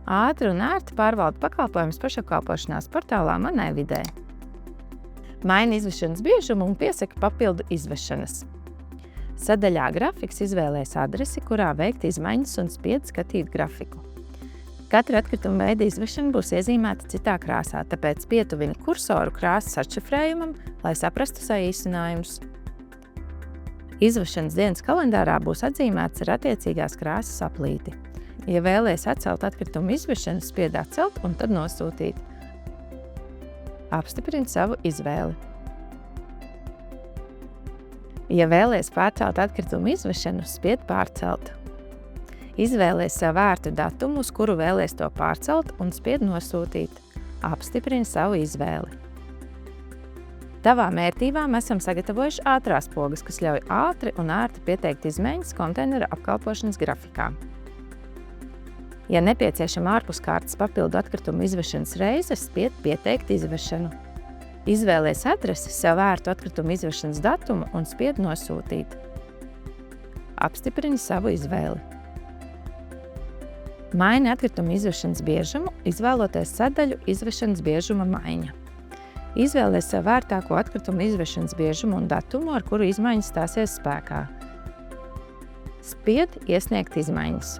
Ātri un ērti pārvalda pakalpojumus pašapkalpošanās portālā Manai vidē. Maina izvešanas biežumu un piesaka papildu izvešanas. Sadaļā Grafiks izvēlēs adresi, kurā veikt izmaiņas un spied skatīt grafiku. Katra atkrituma veida izvešana būs iezīmēta citā krāsā, tāpēc pietuvini kursoru krāsas atšifrējumam, lai saprastu saīsinājumus. Izvešanas dienas kalendārā būs atzīmēts ar attiecīgās krāsas aplīti. Ja vēlies atcelt atkritumu izvešanu, spied atcelt un tad nosūtīt. Apstiprini savu izvēli. Ja vēlies pārcelt atkritumu izvešanu, spied pārcelt. Izvēlies savu ērtu datumu, uz kuru vēlies to pārcelt un spied nosūtīt. Apstiprini savu izvēli. Tavām ērtībām esam sagatavojuši ātrās pogas, kas ļauj ātri un ērti pieteikt izmaiņas konteinera apkalpošanas grafikā. Ja nepieciešama ārpuskārtas papildu atkritumu izvešanas reize, spied pieteikt izvešanu. Izvēlies adresi, savu ērtu atkritumu izvešanas datumu un spied nosūtīt. Apstiprini savu izvēli. Maini atkritumu izvešanas biežumu, izvēloties sadaļu Izvešanas biežuma maiņa. Izvēlies savu vērtāko atkritumu izvešanas biežumu un datumu, ar kuru izmaiņas stāsies spēkā. Spied iesniegt izmaiņas.